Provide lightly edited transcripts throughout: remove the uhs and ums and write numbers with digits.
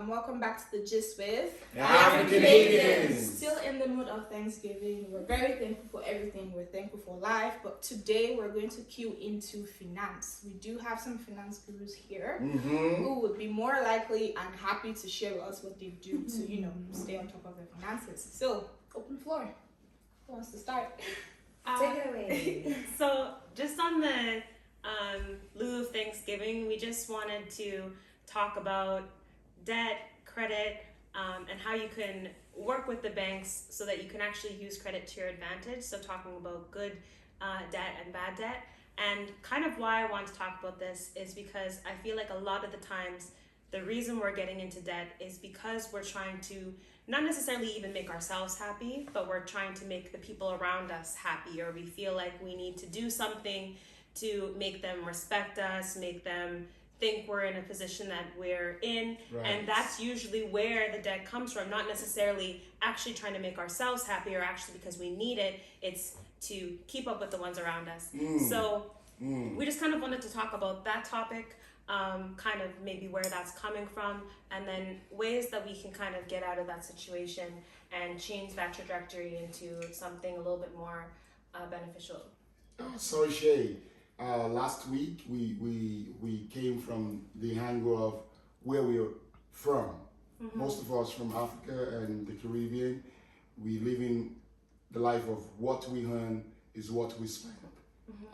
Welcome back to the Gist with Africanadians. Still in the mood of Thanksgiving. We're very thankful for everything. We're thankful for life. But today we're going to cue into finance. We do have some finance gurus here who would be more likely and happy to share with us what they do to, stay on top of their finances. So, open floor. Who wants to start? Take it away. So, just on the lieu of Thanksgiving, we just wanted to talk about debt, credit, and how you can work with the banks so that you can actually use credit to your advantage. So talking about good debt and bad debt. And kind of why I want to talk about this is because I feel like a lot of the times the reason we're getting into debt is because we're trying to not necessarily even make ourselves happy, but we're trying to make the people around us happy, or we feel like we need to do something to make them respect us, make them think we're in a position that we're in. Right. And that's usually where the debt comes from, not necessarily actually trying to make ourselves happy or actually because we need it. It's to keep up with the ones around us. So we just kind of wanted to talk about that topic, kind of maybe where that's coming from, and then ways that we can kind of get out of that situation and change that trajectory into something a little bit more beneficial. Sorry, Shay. Last week we came from the angle of where we're from. Most of us from Africa and the Caribbean, we live in the life of what we earn is what we spend,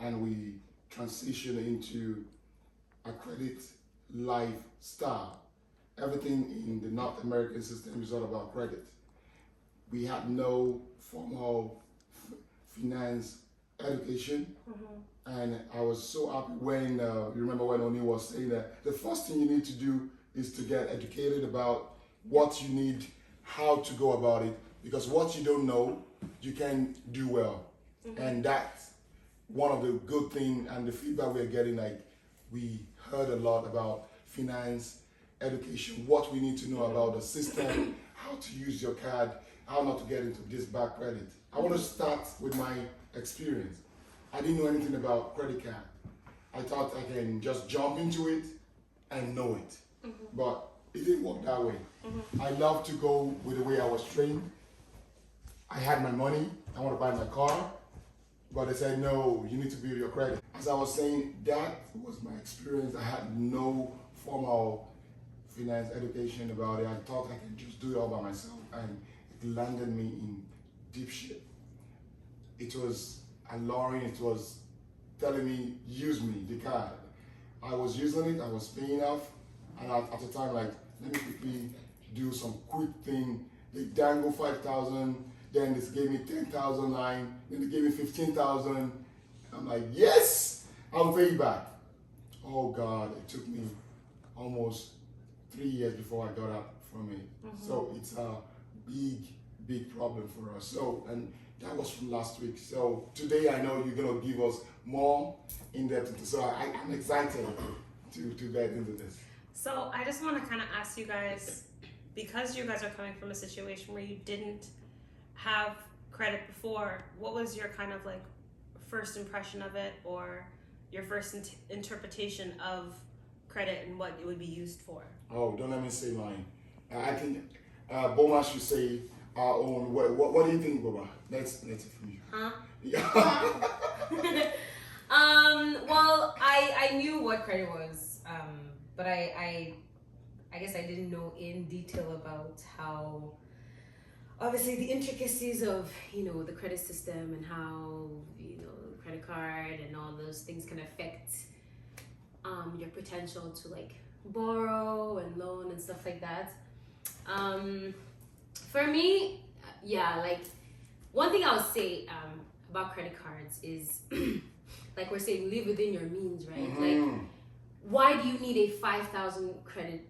and we transition into a credit lifestyle. Everything in the North American system is all about credit. We had no formal finance education. And I was so happy when, you remember when Oni was saying that the first thing you need to do is to get educated about what you need, how to go about it, because what you don't know, you can do well. And that's one of the good things and the feedback we're getting, like we heard a lot about finance education, what we need to know about the system, how to use your card, how not to get into this bad credit. I want to start with my experience. I didn't know anything about credit card. I thought I can just jump into it and know it. But it didn't work that way. I love to go with the way I was trained. I had my money, I want to buy my car, but they said, no, you need to build your credit. As I was saying, that was my experience. I had no formal finance education about it. I thought I could just do it all by myself, and it landed me in deep shit. It was alluring, it was telling me, use me, the card. I was using it, I was paying off, and at the time, like, let me quickly do some quick thing. They dangle 5,000, then they gave me 10,000 line, then they gave me 15,000. I'm like, yes, I'll pay you back. Oh God, it took me almost 3 years before I got out from it. So it's a big problem for us. So, and that was from last week. So today I know you're gonna give us more in depth. So I'm excited to get into this. So I just want to kind of ask you guys, because you guys are coming from a situation where you didn't have credit before, what was your kind of like first impression of it, or your first interpretation of credit and what it would be used for? Oh, don't let me say mine. I think Boma should say our own. What do you think, Boba? Let's hear from you. Well, I knew what credit was, but I guess I didn't know in detail about how, obviously, the intricacies of the credit system and how credit card and all those things can affect your potential to like borrow and loan and stuff like that. For me, like one thing I'll say about credit cards is like we're saying, live within your means, right? Like, why do you need a 5,000 credit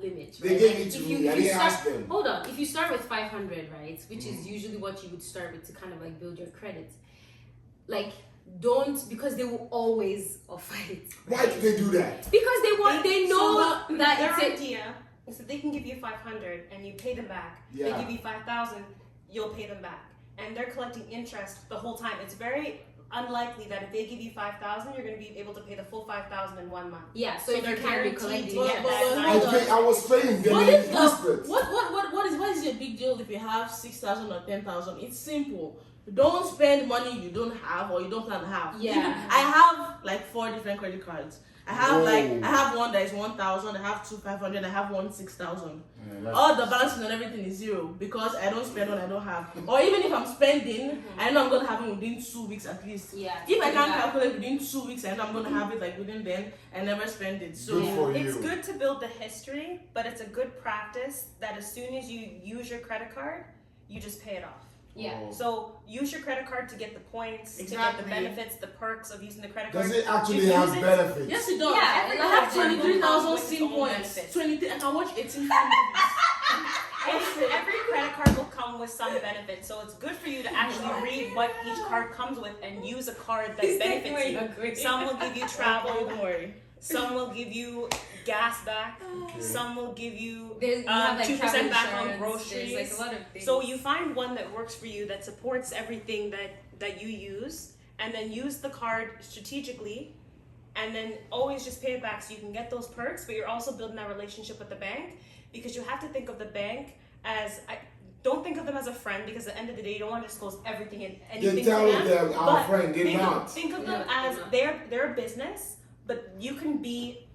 limit? Right? They gave it to me. I didn't ask them. Hold on. If you start with 500, right, which is usually what you would start with to kind of like build your credit, like because they will always offer it. Why do they do that? Because they know that their idea is that they can give you 500 and you pay them back. Yeah. They give you 5,000, you'll pay them back, and they're collecting interest the whole time. It's very unlikely that if they give you 5,000, you're going to be able to pay the full 5,000 in 1 month. Yeah, so if they're you can't be guaranteed collecting, to get I was paying them. What They is increased the it. what is your big deal if you have 6,000 or 10,000? It's simple. Don't spend money you don't have or you don't plan to have. Yeah. Even, I have like 4 different credit cards. I have Whoa. I have one that is 1,000. I have 2 500. I have one 6,000. Yeah, All the balances and everything is 0 because I don't spend when I don't have. Or even if I'm spending, I know I'm gonna have it within 2 weeks at least. Yeah. If I can't calculate within 2 weeks, I know I'm gonna have it like within then. I never spend it. So Good for It's you. good to build the history, but it's a good practice that as soon as you use your credit card, you just pay it off. Yeah. Oh. So use your credit card to get the points, to get Exactly. the benefits, the perks of using the credit card. Does it actually You have use it- benefits? yes, it does. Yeah, I every have card 23,000 with its SIM own points. benefits. 23. I can watch 18 movies. Every credit card will come with some benefits, so it's good for you to actually read what each card comes with and use a card that benefits you. Some will give you travel, Don't worry. some will give you gas back, Okay. some will give you There's, you have like 2% travel back on insurance, groceries. There's like a lot of things. So you find one that works for you, that supports everything that you use, and then use the card strategically, and then always just pay it back so you can get those perks, but you're also building that relationship with the bank, because you have to think of the bank as, don't think of them as a friend, because at the end of the day you don't want to disclose everything and anything You're to telling them. them our But friend did not. Think of them Yeah, as they're a business, but you can be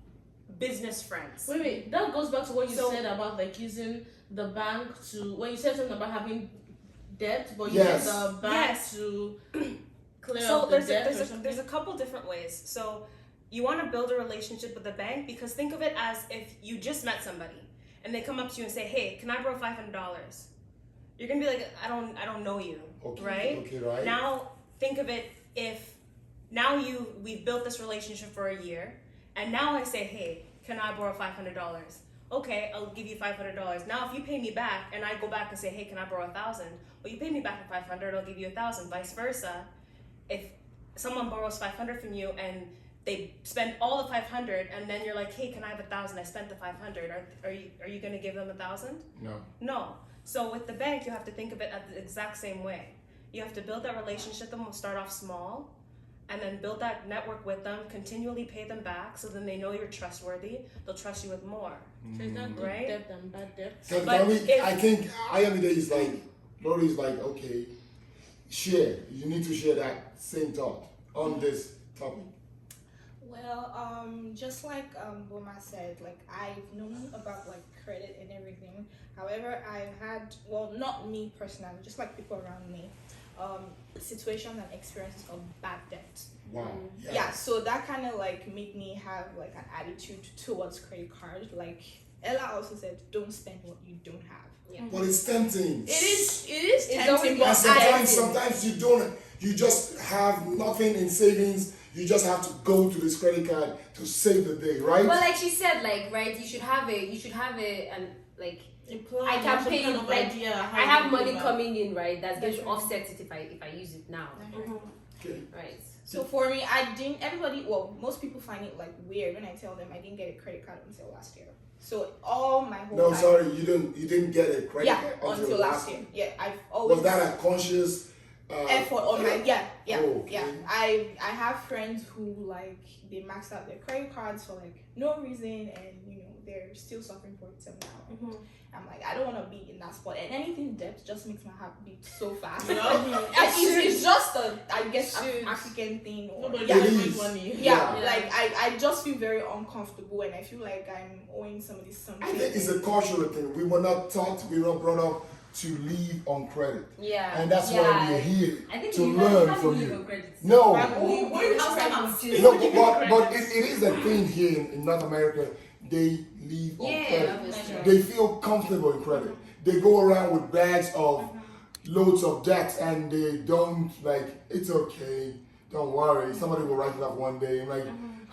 business friends. Wait. That goes back to what you So- said about like using the bank to. When you said something about having debt, but you Yes. said the bank Yes. to clear So up the there's debt or a something. there's a couple different ways. So you want to build a relationship with the bank, because think of it as if you just met somebody and they come up to you and say, "Hey, can I borrow $500?" You're gonna be like, "I don't know you," Okay. right? Okay, right. Now think of it, if now we've built this relationship for a year, and now I say, "Hey, can I borrow $500?" Okay, I'll give you $500. Now if you pay me back and I go back and say, "Hey, can I borrow 1,000?" Well, you pay me back for 500, I'll give you 1,000. Vice versa. If someone borrows 500 from you and they spend all the 500, and then you're like, "Hey, can I have 1,000? I spent the 500." Are you gonna give them 1,000? No. No. So with the bank, you have to think of it at the exact same way. You have to build that relationship with them. Start off small, and then build that network with them. Continually pay them back, so then they know you're trustworthy. They'll trust you with more. So it's not good Right? debt and bad debt. Can But we, if- I think IMD is like, Lori is like, okay, share. You need to share that same thought on this topic. Well, just like Boma said, like I've known about like credit and everything. However, I've had, well, not me personally, just like people around me, situations and experiences of bad debt. Wow. Yeah, so that kind of like made me have like an attitude towards credit cards. Like Ella also said, don't spend what you don't have. But it's tempting. It is It's tempting, always And but sometimes you don't. You just have nothing in savings. You just have to go to this credit card to save the day, right? But like she said, like right, you should have a and like A plan, I can some pay kind you of like idea how I you have can money pay back. coming in, right? That's going That's to right. offset it if I use it now, Okay. right? So for me, I didn't. Everybody, well, most people find it like weird when I tell them I didn't get a credit card until last year. So all my whole No, life, sorry, you didn't get a credit yeah, card until last year. Yeah, I've always Was that a conscious effort on my yeah. Oh, okay. I have friends who like they maxed out their credit cards for like no reason, and you know they're still suffering for it till now. I'm like, I don't want to be in that spot, and anything debt just makes my heart beat so fast. You know? It's just a, I guess, Should. African thing. Or, Nobody yeah, It can make is. money. yeah, Yeah. like I just feel very uncomfortable, and I feel like I'm owing somebody something. I think it's a cultural thing. We were not taught, we were not brought up to live on credit. Yeah, And that's yeah. why we're here I think to you learn have from to you. live on credit. No, House but it is a thing here in North America. They live on Yeah, credit. obviously. They feel comfortable in credit. They go around with bags of loads of debt and they don't like, it's okay, don't worry. Somebody will write it up one day and like,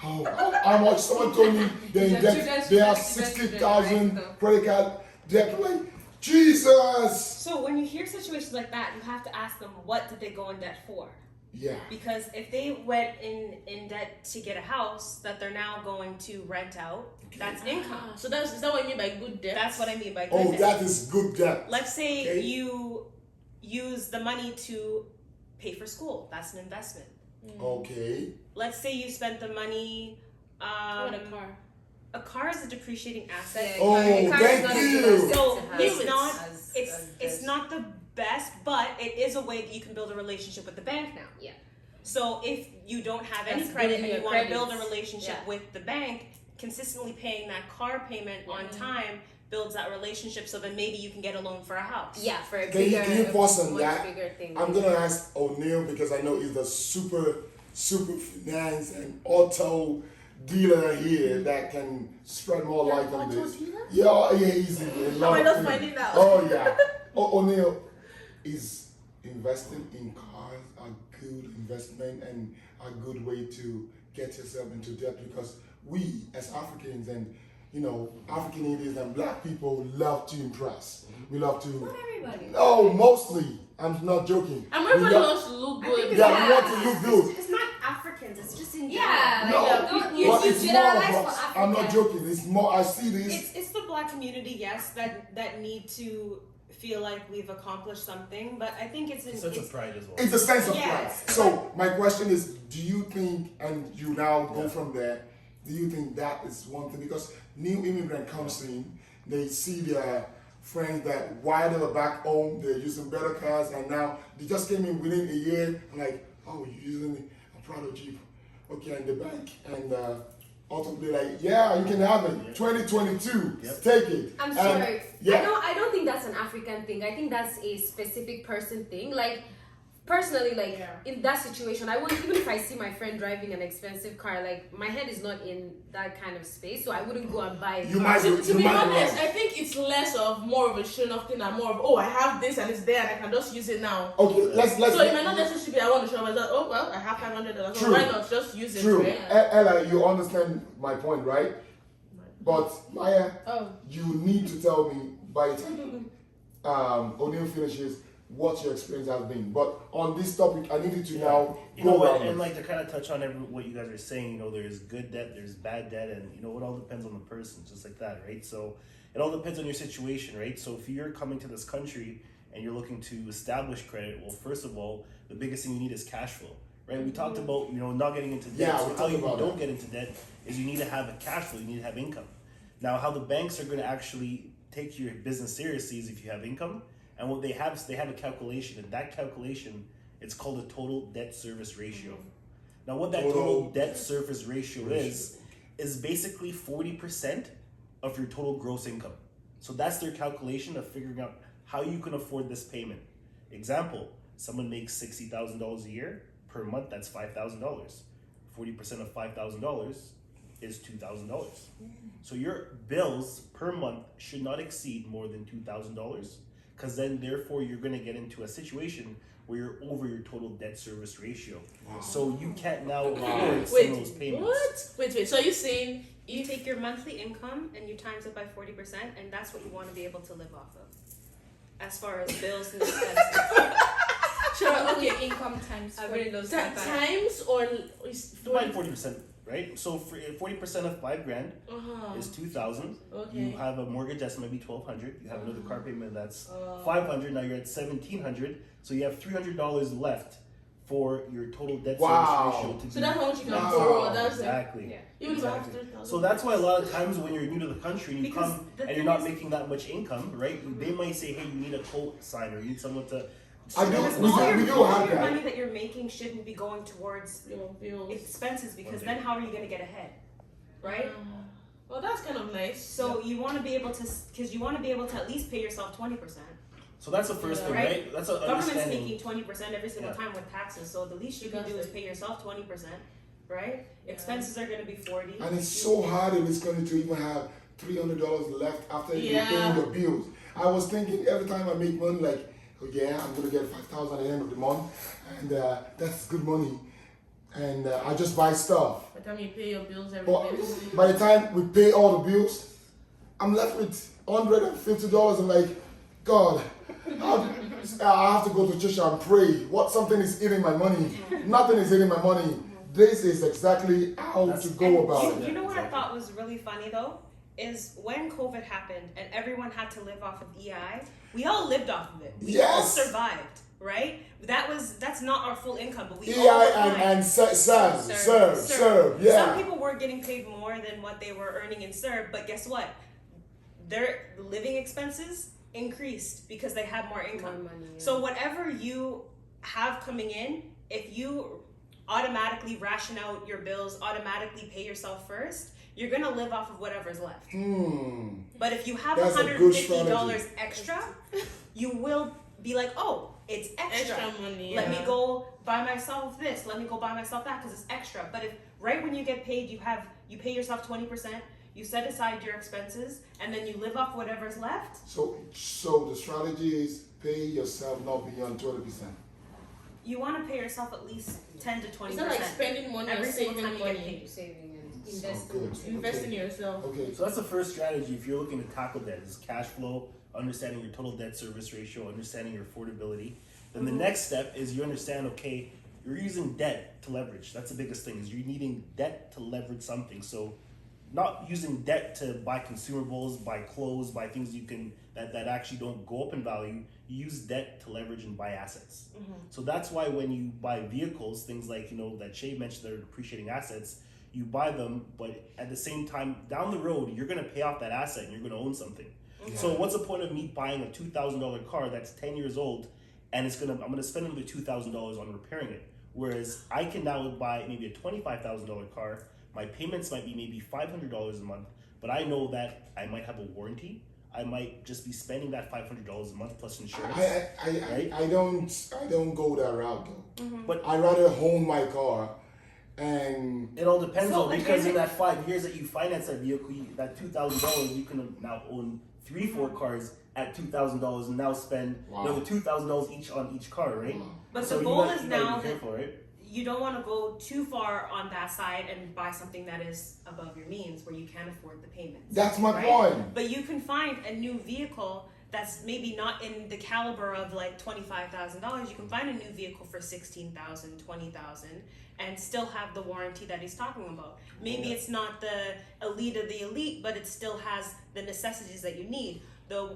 oh, how much? Someone told me they in debt, they have 60,000 credit card debt. I'm like, Jesus! So when you hear situations like that, you have to ask them, what did they go in debt for? Yeah. Because if they went in debt to get a house that they're now going to rent out, that's income. So is that what you mean by good debt? That's what I mean by Oh, good debt. that is good debt. Let's say Okay. you use the money to pay for school. That's an investment. Okay. Let's say you spent the money. On a car. A car is a depreciating asset. Oh, thank you. So it's not the best, but it is a way that you can build a relationship with the bank now. Yeah. So if you don't have any That's credit and building you your want to build a credits. relationship with the bank, consistently paying that car payment on time builds that relationship. So then maybe you can get a loan for a house. Yeah, for a Can you- bigger, can you pause on much that? bigger thing. I'm gonna ask O'Neill because I know he's the super finance and auto dealer here that can spread more light on this. Yeah, he's in How am I not finding out? Oh yeah. O'Neill is investing in cars a good investment and a good way to get yourself into debt because we as Africans and Africanadians and black people love to impress. We love to. Not everybody. No, mostly. I'm not joking. And We everybody love- wants to look good. Yeah, we want to look good. It's not Africans. It's just in Yeah, No, like, don't you but it's more of generalize for us. Africa. I'm not joking. It's more. I see this. It's the black community, yes, that need to feel like we've accomplished something. But I think it's Sense of pride as well. It's a sense of Yes. pride. So my question is, do you think, and you now go from there, do you think that is one thing? Because new immigrant comes in, they see their friends that while they were back home, they're using better cars, and now they just came in within a year, I'm like, oh, you're using a Prado Jeep, okay, in the bank, and ultimately like, yeah, you can have it, 2022, take it. I'm And, sorry. yeah. I don't think that's an African thing. I think that's a specific person thing. Like personally, like in that situation, I wouldn't, even if I see my friend driving an expensive car, like my head is not in that kind of space, so I wouldn't go and buy a You car. might To you be might be honest, right. I think it's less of more of a show off thing and more of I have this and it's there and I can just use it now. Okay, let's So it might not necessarily be I want to show myself, I have $500, so True. why not just use it? True. Right? Ella, you understand my point, right? But Maya, Oh. you need to tell me by the time O'Neill finishes what your experience has been. But on this topic, I need you to now You know go what, around and it. like to kind of touch on what you guys are saying, there's good debt, there's bad debt, and it all depends on the person, just like that, right? So it all depends on your situation, right? So if you're coming to this country and you're looking to establish credit, well, first of all, the biggest thing you need is cash flow, right? We talked about, not getting into debt. Yeah, So we how talked you about don't that. get into debt is you need to have a cash flow, you need to have income. Now, how the banks are going to actually take your business seriously is if you have income. And what they have is they have a calculation, and that calculation, it's called a total debt service ratio. Now, what that total debt service ratio is basically 40% of your total gross income. So that's their calculation of figuring out how you can afford this payment. Example, someone makes $60,000 a year. Per month, that's $5,000. 40% of $5,000 is $2,000. So your bills per month should not exceed more than $2,000, because then therefore you're going to get into a situation where you're over your total debt service ratio. So you can't now afford some of those payments. What? Wait. So you're saying You take your monthly income and you times it by 40%, and that's what you want to be able to live off of. As far as bills and expenses. Sure, okay, income times I really love that that. times or is Divide 40%, right? So 40% of $5,000 is $2,000. Okay. You have a mortgage that's maybe $1,200. You have another car payment that's $500. Now you're at $1,700. So you have $300 left for your total debt Wow. service ratio to be. So that's how much you can Wow. borrow. That's Exactly. Yeah. even if I have Exactly. 3,000. So that's why a lot of times when you're new to the country and you Because come the and you're thing not is- making that much income, right? They might say, hey, you need a co-signer, you need someone to. I do- Because we all do- we do all have your that. money that you're making shouldn't be going towards Your bills. expenses, because then how are you going to get ahead, right? Well, that's kind of nice. So you want to be able to, because you want to be able to at least pay yourself 20%. So that's the first thing, Right. right? That's a Government's understanding. making 20% every single Yeah. time with taxes, so the least you can do is pay yourself 20%, right? Expenses are going to be 40. And it's so hard in this country to even have $300 left after you pay the bills. I was thinking every time I make money, like, oh yeah, I'm gonna get $5,000 at the end of the month, and that's good money, and I just buy stuff. By the time you pay your bills every But day. by the time we pay all the bills, I'm left with $150. I'm like, God, I have to go to church and pray. Something is eating my money. Nothing is eating my money. This is exactly how to go about it. You know what I thought was really funny though? Is when COVID happened and everyone had to live off of EI, we all lived off of it. We all Yes. survived. right? That's not our full income, but we EI all were fine. and serve. Yeah. Some people were getting paid more than what they were earning in serve, but guess what? Their living expenses increased because they had more income. More money, yeah. So whatever you have coming in, if you automatically ration out your bills, automatically pay yourself first, you're gonna live off of whatever's left. But if you have That's a good $150 strategy. extra, you will be like, oh, it's extra. Extra money. Let me go buy myself this. Let me go buy myself that because it's extra. But if right when you get paid, you pay yourself 20%. You set aside your expenses, and then you live off whatever's left. So the strategy is pay yourself not beyond 20%. You want to pay yourself at least 10 to 20%. It's not like spending money every or single saving time you get money. paid. Saving and Okay. investing. Invest in yourself. Okay. So that's the first strategy if you're looking to tackle debt is cash flow, understanding your total debt service ratio, understanding your affordability. Then the next step is you understand, okay, you're using debt to leverage. That's the biggest thing is you're needing debt to leverage something. So not using debt to buy consumables, buy clothes, buy things you can that actually don't go up in value. You use debt to leverage and buy assets. So that's why when you buy vehicles, things like that Shay mentioned, that are depreciating assets, you buy them, but at the same time down the road you're gonna pay off that asset and you're gonna own something. So what's the point of me buying a $2,000 car that's 10 years old and I'm gonna spend another $2,000 on repairing it? Whereas I can now buy maybe a $25,000 car. My payments might be maybe $500 a month, but I know that I might have a warranty. I might just be spending that $500 a month plus insurance. Right? I don't go that route though. But I rather own my car, and it all depends So, on like, because in basic- that 5 years that you finance that vehicle, that $2,000 you can now own 3-4 cars at $2,000 and now spend another $2,000 each on each car, right? But So the you goal gotta- is you gotta now be that careful, right? you don't want to go too far on that side and buy something that is above your means where you can't afford the payments. that's my right? point. But you can find a new vehicle that's maybe not in the caliber of like $25,000. You can find a new vehicle for $16,000, $20,000, and still have the warranty that he's talking about. Maybe it's not the elite of the elite, but it still has the necessities that you need. The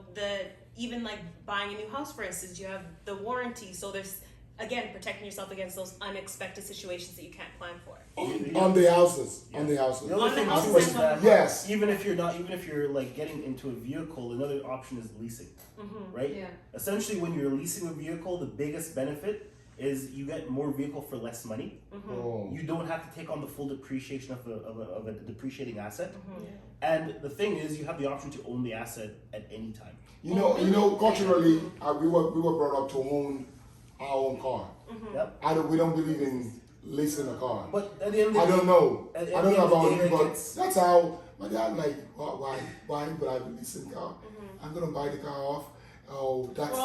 even like buying a new house, for instance, you have the warranty. So there's again protecting yourself against those unexpected situations that you can't plan for. On the houses. On the houses. The other thing house too is and on that the Yes. even if you're like getting into a vehicle, another option is leasing, right? Yeah. Essentially, when you're leasing a vehicle, the biggest benefit is you get more vehicle for less money. Oh. You don't have to take on the full depreciation of a depreciating asset. And the thing is, you have the option to own the asset at any time. You know, culturally, we were brought up to own our own car. Yep. We don't believe in leasing a car. But at the end of the I day, don't know. at the I don't end know of the about day, you, like, but it's- that's how my dad like. Why would I be leasing a car? I'm gonna buy the car off. Oh, that's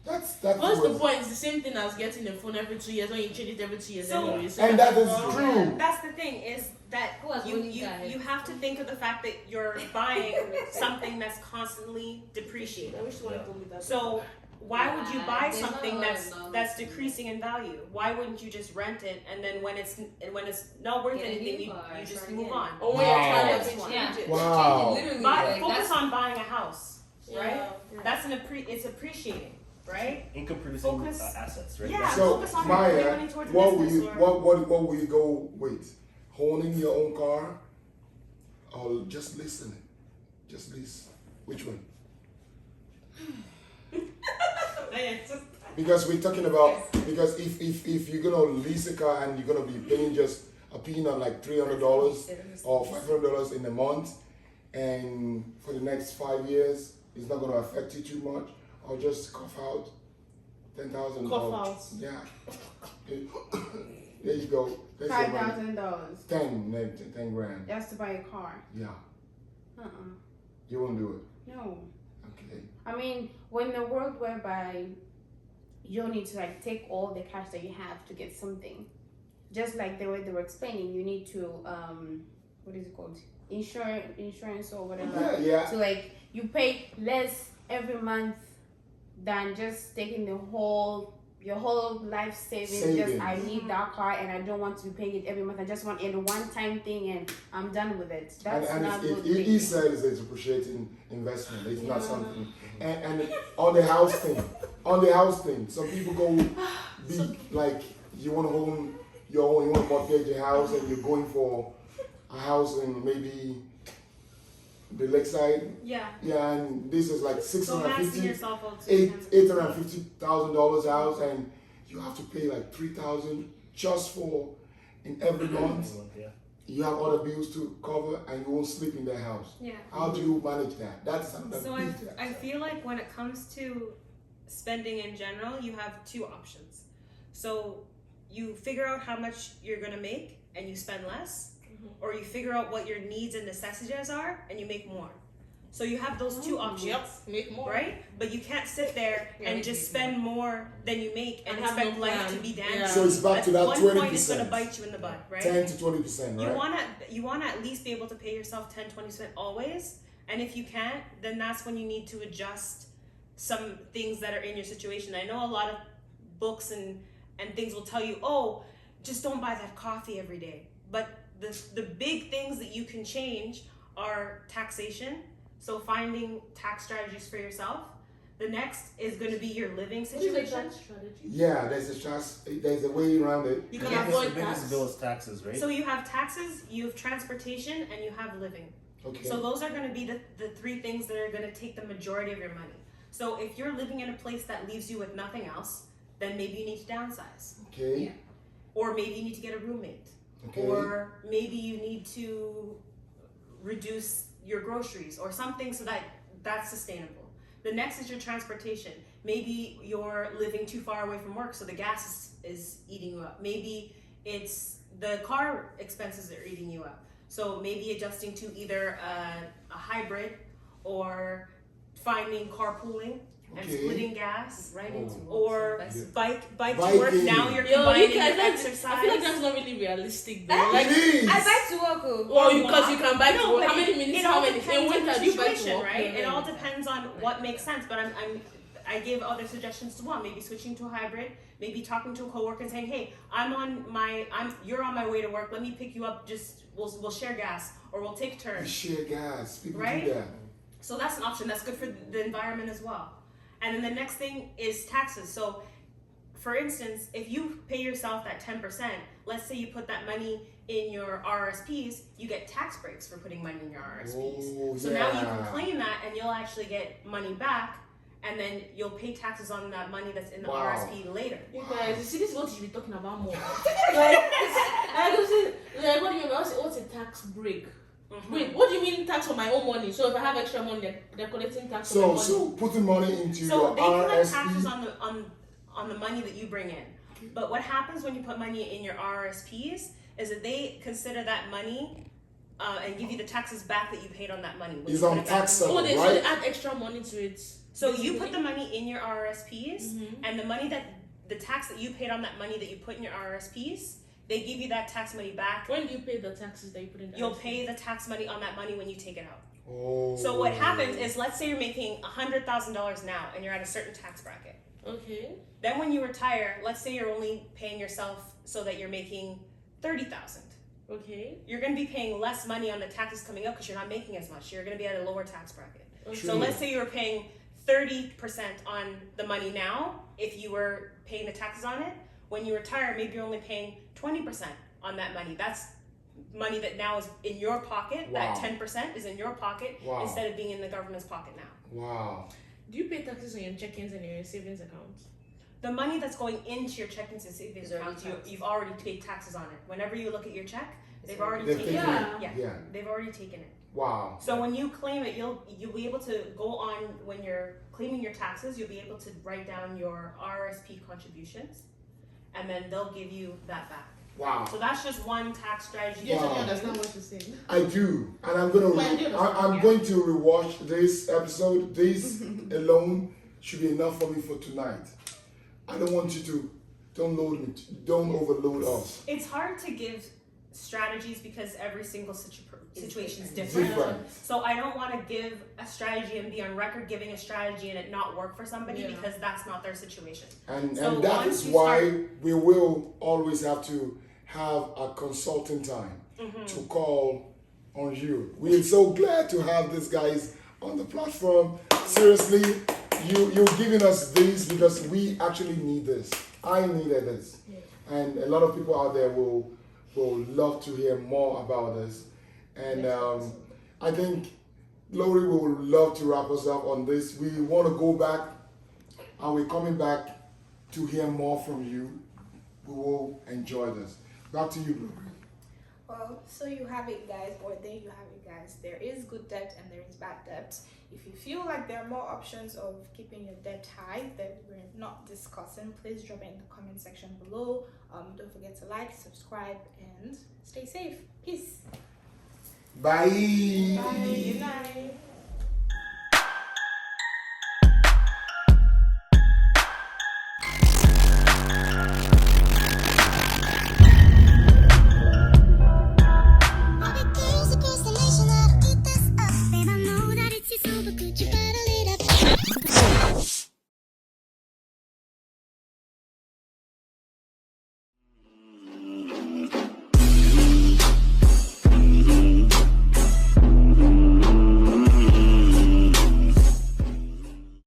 What's the was- point? It's the same thing as getting a phone every 2 years when you change it every 2 years. So- anyway. So And that is well, true. That's the thing is that Who has money, guys? you have to think of the fact that you're buying something that's constantly depreciating. I wish someone told me that. So why would you buy There's not something a lot of knowledge. that's decreasing in value? Why wouldn't you just rent it and then when it's not worth Get a anything, new you car, just start move again. on. or when you're Wow. trying to Yeah. change it. Wow. Literally, Focus that's on buying a house, right? Yeah. That's it's appreciating, right? income producing Focus- assets, right? Yeah. So, focus on putting Maya, money towards what will business you or- what will you go with? Owning your own car, or just leasing it? Just lease. Which one? Because we're talking about if you're gonna lease a car and you're gonna be paying just a peanut like $300 or $500 in a month, and for the next 5 years it's not gonna affect you too much, or just cough out 10,000. Cough out. Yeah. There you go. There's your money. $5,000 10 grand. just to buy a car. Yeah. Uh-uh. You won't do it. No. Okay. I mean, when the world whereby you don't need to like take all the cash that you have to get something, just like the way they were explaining, you need to what is it called? Insurance or whatever. Yeah. So like you pay less every month than just taking your whole life savings. Just I need that car and I don't want to be paying it every month. I just want a one-time thing and I'm done with it. That's And not good. he said it's appreciating investment. It's not something. And on the house thing, On the house thing, some people go like you want to own your own, you want to mortgage a house, and you're going for a house in maybe the lakeside. Yeah. Yeah, and this is like So maxing yourself out to $850,000 house, and you have to pay like $3,000 just for in every month. Yeah. You have other bills to cover, and you won't sleep in that house. Yeah. How do you manage that? That's another So big I feel like when it comes to spending in general, you have two options. So you figure out how much you're gonna make and you spend less, or you figure out what your needs and necessities are and you make more. So you have those two options. Yep, make more. Right? But you can't sit there and just spend more than you make and And have expect no life plan. to be Yeah. dangerous. So it's back to At that one 20%. point it's gonna bite you in the butt, right? 10 to 20%, right? You wanna at least be able to pay yourself 10-20% always. And if you can't, then that's when you need to adjust some things that are in your situation. I know a lot of books and things will tell you, oh, just don't buy that coffee every day. But the big things that you can change are taxation. So finding tax strategies for yourself. The next is going to be your living What is situation. the tax strategy? Yeah, there's a way around it. You The can avoid biggest tax. bill is taxes, right? So you have taxes, you have transportation, and you have living. Okay. So those are going to be the three things that are going to take the majority of your money. So if you're living in a place that leaves you with nothing else, then maybe you need to downsize. Okay. Yeah. Or maybe you need to get a roommate. Okay. Or maybe you need to reduce your groceries or something so that that's sustainable. The next is your transportation. Maybe you're living too far away from work, so the gas is eating you up. Maybe it's the car expenses that are eating you up. So maybe adjusting to either a hybrid or finding carpooling and Okay. splitting gas, Right into or also. bike to work. Biking. Now you're Yo, combining you guys, your that's, exercise. I feel like that's not really realistic though. Like, Please. I bike to work. Oh. well, because you can buy No, to work. but How many minutes? it How all many? depends In on winter, the do you buy to situation, work? right? Yeah, It yeah. all depends on what makes sense. But I gave other suggestions to one. Maybe switching to a hybrid. Maybe talking to a coworker and saying, "Hey, you're on my way to work. Let me pick you up. Just we'll share gas or we'll take You turns." share gas. People Right? do that. So that's an option. That's good for the environment as well. And then the next thing is taxes. So, for instance, if you pay yourself that 10%, let's say you put that money in your RRSPs, you get tax breaks for putting money in your RRSPs. Oh, So now you can yeah. claim that and you'll actually get money back, and then you'll pay taxes on that money that's in the Wow. RRSP later. You guys, you see, this is what you should be talking about more. I don't see, like, what do you mean? What's a tax break? Mhm. Wait, what do you mean tax on my own money? So if I have extra money, they're collecting tax on my So money. so putting money into So your they collect taxes RRSP. on the money that you bring in. But what happens when you put money in your RRSPs is that they consider that money and give you the taxes back that you paid on that money. when Is you on put it back tax in. Oh, sale, they so right? they add extra money to it. So you put the money in your RRSPs, Mhm. and the tax that you paid on that money that you put in your RRSPs, they give you that tax money back. When do you pay the taxes that you put in? The You'll RSP? pay the tax money on that money when you take it out. Oh. So what happens is, let's say you're making $100,000 now, and you're at a certain tax bracket. Okay. Then when you retire, let's say you're only paying yourself so that you're making $30,000. Okay. You're going to be paying less money on the taxes coming up because you're not making as much. You're going to be at a lower tax bracket. Okay. So let's say you were paying 30% on the money now. If you were paying the taxes on it, when you retire, maybe you're only paying 20% on that money. That's money that now is in your pocket. Wow. That 10% is in your pocket Wow. instead of being in the government's pocket now. Wow. Do you pay taxes on your check-ins and your savings accounts? The money that's going into your checkings and savings Is already accounts, taxed. you've already paid taxes on it. Whenever you look at your check, they've already already They've taken taken it. it. Yeah, Yeah. they've already taken it. Wow. So when you claim it, you'll be able to go on, when you're claiming your taxes, you'll be able to write down your RRSP contributions, and then they'll give you that back. Wow. So that's just one tax strategy. Yes, Wow. I understand what you're saying. I do, and I'm gonna. Well, I do understand, I'm yeah. going to rewatch this episode. This alone should be enough for me for tonight. I don't want you to don't overload us. It's hard to give strategies because every single situation is different. Different. So I don't want to give a strategy and be on record giving a strategy and it not work for somebody Yeah. because that's not their situation. And So and that once is you why we will always have to have a consulting time to call on you. We are so glad to have these guys on the platform. Seriously, you're giving us this because we actually need this. I needed this, and a lot of people out there will love to hear more about this. And I think Lori will love to wrap us up on this. We want to go back, and we're coming back to hear more from you. We will enjoy this. Back to you, Lori. Well, so you have it, guys, or there you have it, guys. There is good debt and there is bad debt. If you feel like there are more options of keeping your debt high that we're not discussing, please drop it in the comment section below. Don't forget to like, subscribe, and stay safe. Peace. Bye. Bye. Good night. Could you better lead up?